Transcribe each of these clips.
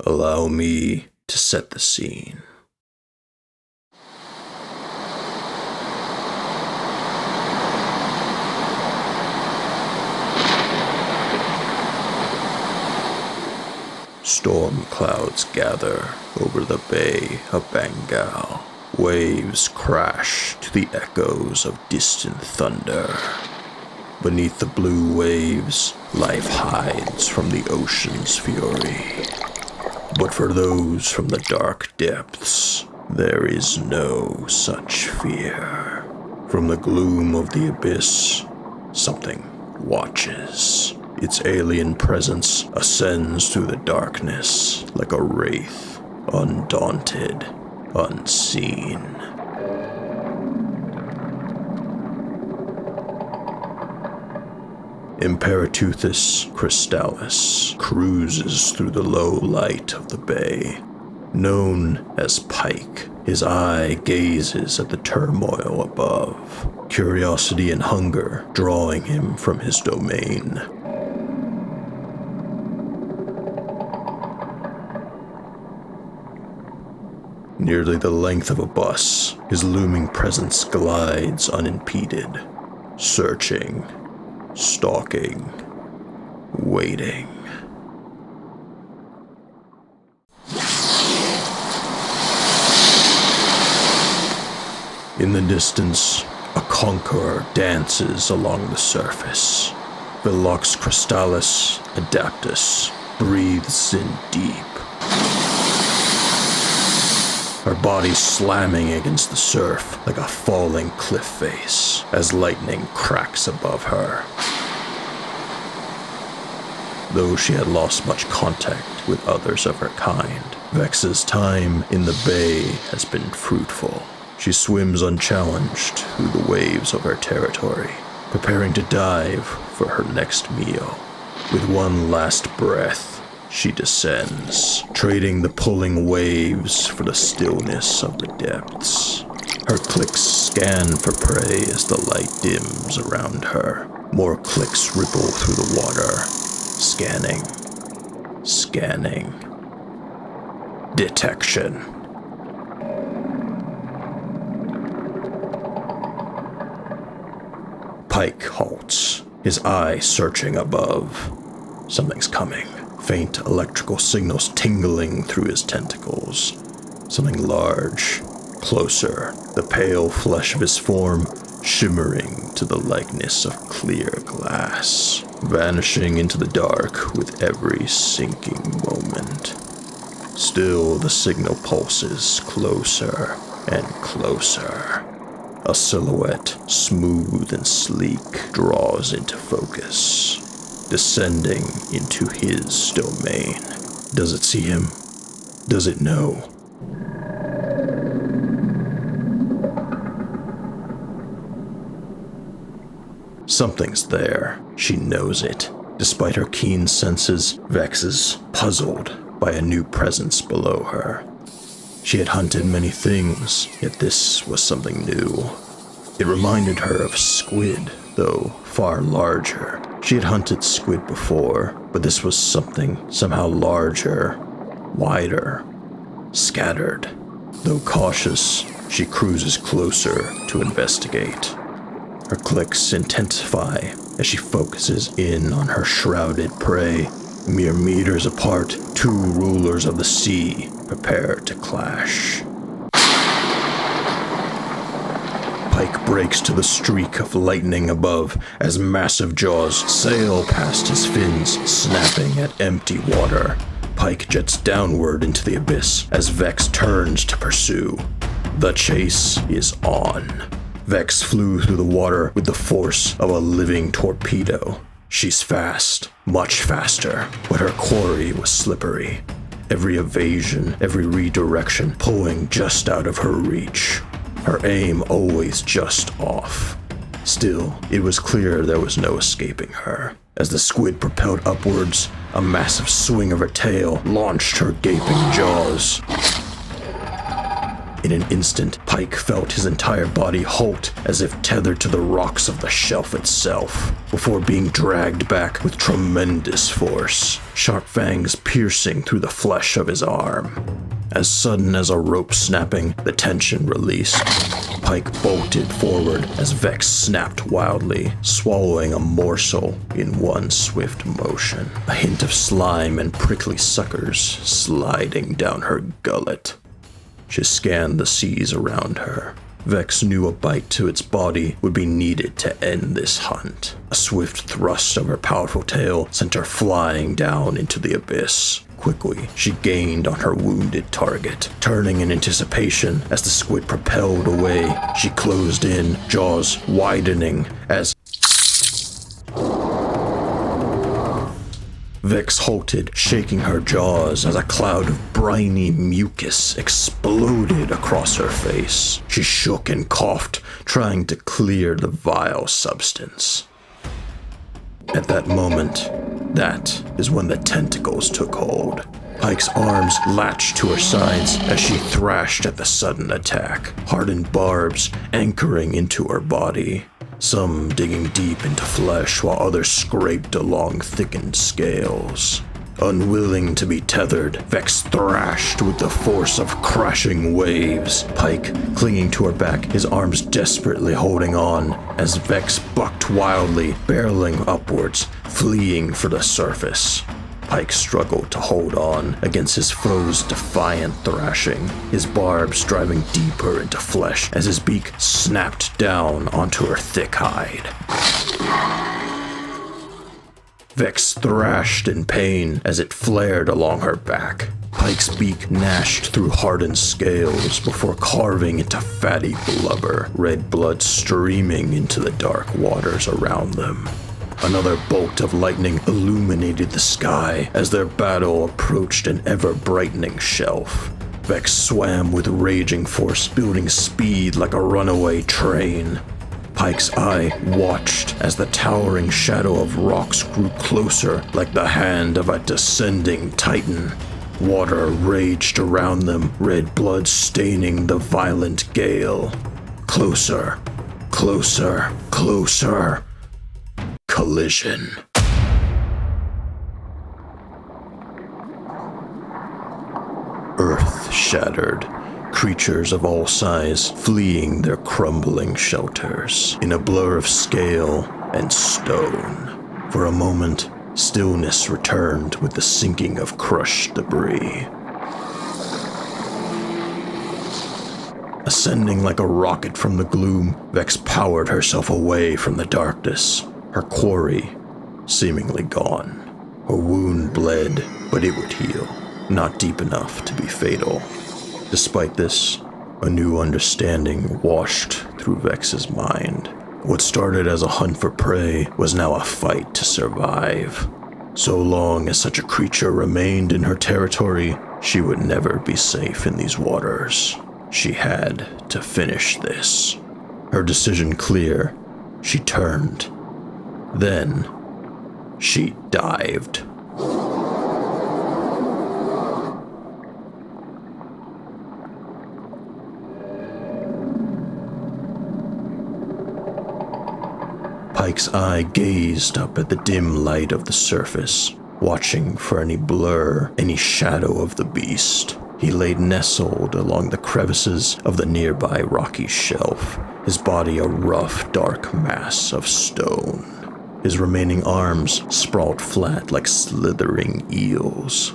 Allow me to set the scene. Storm clouds gather over the Bay of Bengal. Waves crash to the echoes of distant thunder. Beneath the blue waves, life hides from the ocean's fury. But for those from the dark depths, there is no such fear. From the gloom of the abyss, something watches. Its alien presence ascends through the darkness like a wraith, undaunted, unseen. Imperateuthis crystallis cruises through the low light of the bay. Known as Pyke, his eye gazes at the turmoil above, curiosity and hunger drawing him from his domain. Nearly the length of a bus, his looming presence glides unimpeded, searching, stalking, waiting. In the distance, a conqueror dances along the surface. The lurks crystallis adaptus breathes in deep. Her body slamming against the surf like a falling cliff face as lightning cracks above her. Though she had lost much contact with others of her kind, Vex's time in the bay has been fruitful. She swims unchallenged through the waves of her territory, preparing to dive for her next meal. With one last breath, she descends, trading the pulling waves for the stillness of the depths. Her clicks scan for prey as the light dims around her. More clicks ripple through the water, scanning. Detection. Pyke halts, his eye searching above. Something's coming. Faint electrical signals tingling through his tentacles. Something large, closer, the pale flesh of his form shimmering to the likeness of clear glass, vanishing into the dark with every sinking moment. Still, the signal pulses closer and closer. A silhouette, smooth and sleek, draws into focus, descending into his domain. Does it see him? Does it know? Something's there. She knows it. Despite her keen senses, Vex is puzzled by a new presence below her. She had hunted many things, yet this was something new. It reminded her of squid, though far larger. She had hunted squid before, but this was something somehow larger, wider, scattered. Though cautious, she cruises closer to investigate. Her clicks intensify as she focuses in on her shrouded prey. Mere meters apart, two rulers of the sea prepare to clash. Pyke breaks to the streak of lightning above as massive jaws sail past his fins, snapping at empty water. Pyke jets downward into the abyss as Vex turns to pursue. The chase is on. Vex flew through the water with the force of a living torpedo. She's fast, much faster, but her quarry was slippery. Every evasion, every redirection pulling just out of her reach. Her aim always just off. Still, it was clear there was no escaping her. As the squid propelled upwards, a massive swing of her tail launched her gaping jaws. In an instant, Pyke felt his entire body halt as if tethered to the rocks of the shelf itself, before being dragged back with tremendous force, sharp fangs piercing through the flesh of his arm. As sudden as a rope snapping, the tension released. Pyke bolted forward as Vex snapped wildly, swallowing a morsel in one swift motion, a hint of slime and prickly suckers sliding down her gullet. She scanned the seas around her. Vex knew a bite to its body would be needed to end this hunt. A swift thrust of her powerful tail sent her flying down into the abyss. Quickly, she gained on her wounded target. Turning in anticipation as the squid propelled away, she closed in, jaws widening as Vex halted, shaking her jaws as a cloud of briny mucus exploded across her face. She shook and coughed, trying to clear the vile substance. At that moment, that is when the tentacles took hold. Pyke's arms latched to her sides as she thrashed at the sudden attack, hardened barbs anchoring into her body, some digging deep into flesh while others scraped along thickened scales. Unwilling to be tethered, Vex thrashed with the force of crashing waves, Pyke clinging to her back, his arms desperately holding on, as Vex bucked wildly, barreling upwards, fleeing for the surface. Pyke struggled to hold on against his foe's defiant thrashing, his barbs driving deeper into flesh as his beak snapped down onto her thick hide. Vex thrashed in pain as it flared along her back. Pyke's beak gnashed through hardened scales before carving into fatty blubber, red blood streaming into the dark waters around them. Another bolt of lightning illuminated the sky as their battle approached an ever-brightening shelf. Vex swam with raging force, building speed like a runaway train. Pyke's eye watched as the towering shadow of rocks grew closer like the hand of a descending titan. Water raged around them, red blood staining the violent gale. Closer, closer, closer. Collision. Earth shattered. Creatures of all size fleeing their crumbling shelters in a blur of scale and stone. For a moment, stillness returned with the sinking of crushed debris. Ascending like a rocket from the gloom, Vex powered herself away from the darkness, her quarry seemingly gone. Her wound bled, but it would heal, not deep enough to be fatal. Despite this, a new understanding washed through Vex's mind. What started as a hunt for prey was now a fight to survive. So long as such a creature remained in her territory, she would never be safe in these waters. She had to finish this. Her decision clear, she turned. Then, she dived. Pyke's eye gazed up at the dim light of the surface, watching for any blur, any shadow of the beast. He lay nestled along the crevices of the nearby rocky shelf, his body a rough, dark mass of stone. His remaining arms sprawled flat like slithering eels.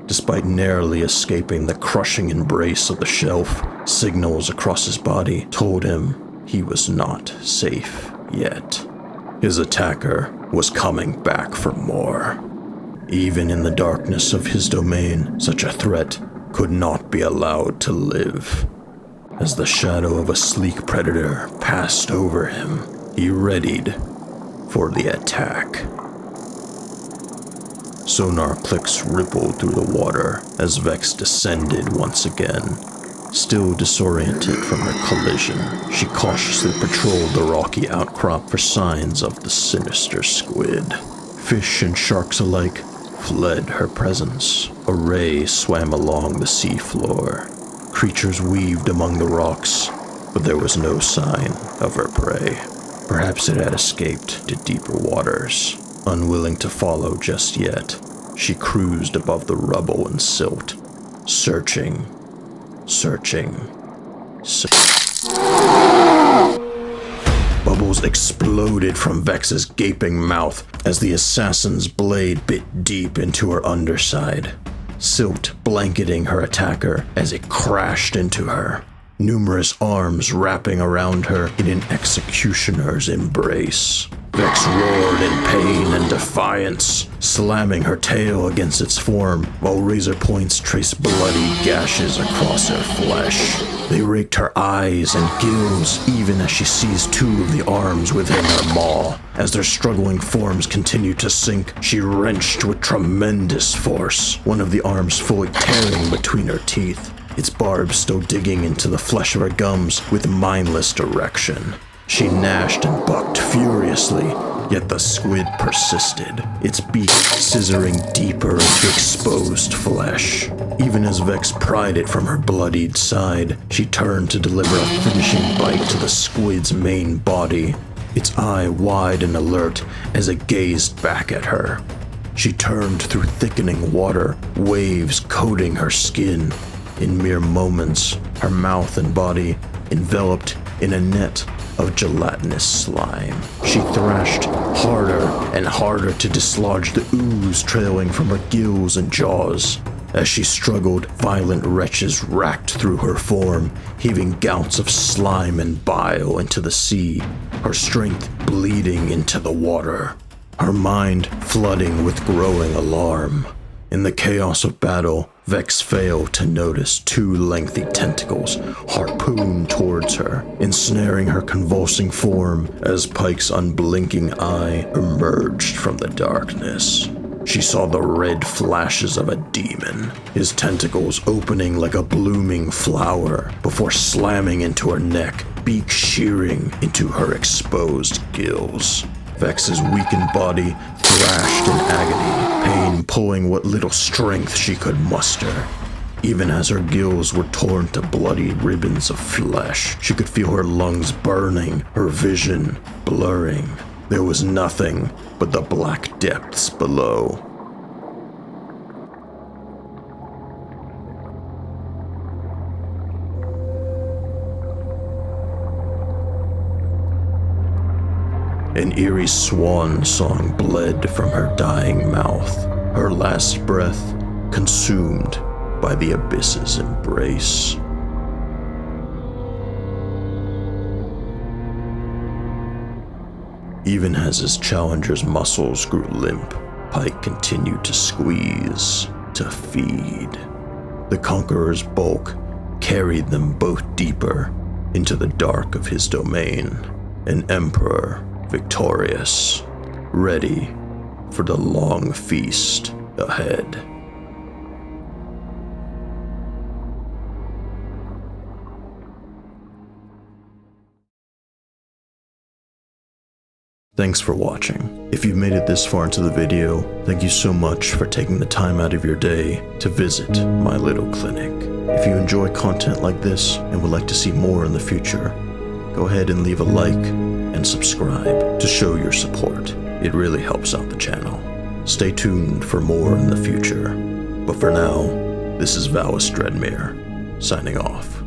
Despite narrowly escaping the crushing embrace of the shelf, signals across his body told him he was not safe yet. His attacker was coming back for more. Even in the darkness of his domain, such a threat could not be allowed to live. As the shadow of a sleek predator passed over him, he readied for the attack. Sonar clicks rippled through the water as Vex descended once again. Still disoriented from her collision, she cautiously patrolled the rocky outcrop for signs of the sinister squid. Fish and sharks alike fled her presence. A ray swam along the seafloor. Creatures weaved among the rocks, but there was no sign of her prey. Perhaps it had escaped to deeper waters. Unwilling to follow just yet, she cruised above the rubble and silt, searching. Bubbles exploded from Vex's gaping mouth as the assassin's blade bit deep into her underside, silt blanketing her attacker as it crashed into her, numerous arms wrapping around her in an executioner's embrace. Vex roared in pain and defiance, slamming her tail against its form, while razor points traced bloody gashes across her flesh. They raked her eyes and gills even as she seized two of the arms within her maw. As their struggling forms continued to sink, she wrenched with tremendous force, one of the arms fully tearing between her teeth, its barbs still digging into the flesh of her gums with mindless direction. She gnashed and bucked furiously, yet the squid persisted, its beak scissoring deeper into exposed flesh. Even as Vex pried it from her bloodied side, she turned to deliver a finishing bite to the squid's main body, its eye wide and alert as it gazed back at her. She turned through thickening water, waves coating her skin. In mere moments, her mouth and body enveloped in a net of gelatinous slime. She thrashed harder and harder to dislodge the ooze trailing from her gills and jaws. As she struggled, violent wretches racked through her form, heaving gouts of slime and bile into the sea, her strength bleeding into the water, her mind flooding with growing alarm. In the chaos of battle, Vex failed to notice two lengthy tentacles harpoon towards her, ensnaring her convulsing form as Pyke's unblinking eye emerged from the darkness. She saw the red flashes of a demon, his tentacles opening like a blooming flower before slamming into her neck, beak shearing into her exposed gills. Vex's weakened body thrashed in agony, pain pulling what little strength she could muster. Even as her gills were torn to bloody ribbons of flesh, she could feel her lungs burning, her vision blurring. There was nothing but the black depths below. An eerie swan song bled from her dying mouth, her last breath consumed by the abyss's embrace. Even as his challenger's muscles grew limp, Pyke continued to squeeze, to feed. The conqueror's bulk carried them both deeper into the dark of his domain, an emperor victorious, ready for the long feast ahead. Thanks for watching. If you've made it this far into the video, thank you so much for taking the time out of your day to visit my little clinic. If you enjoy content like this and would like to see more in the future, go ahead and leave a like and subscribe to show your support. It really helps out the channel. Stay tuned for more in the future. But for now, this is Dreadmir, signing off.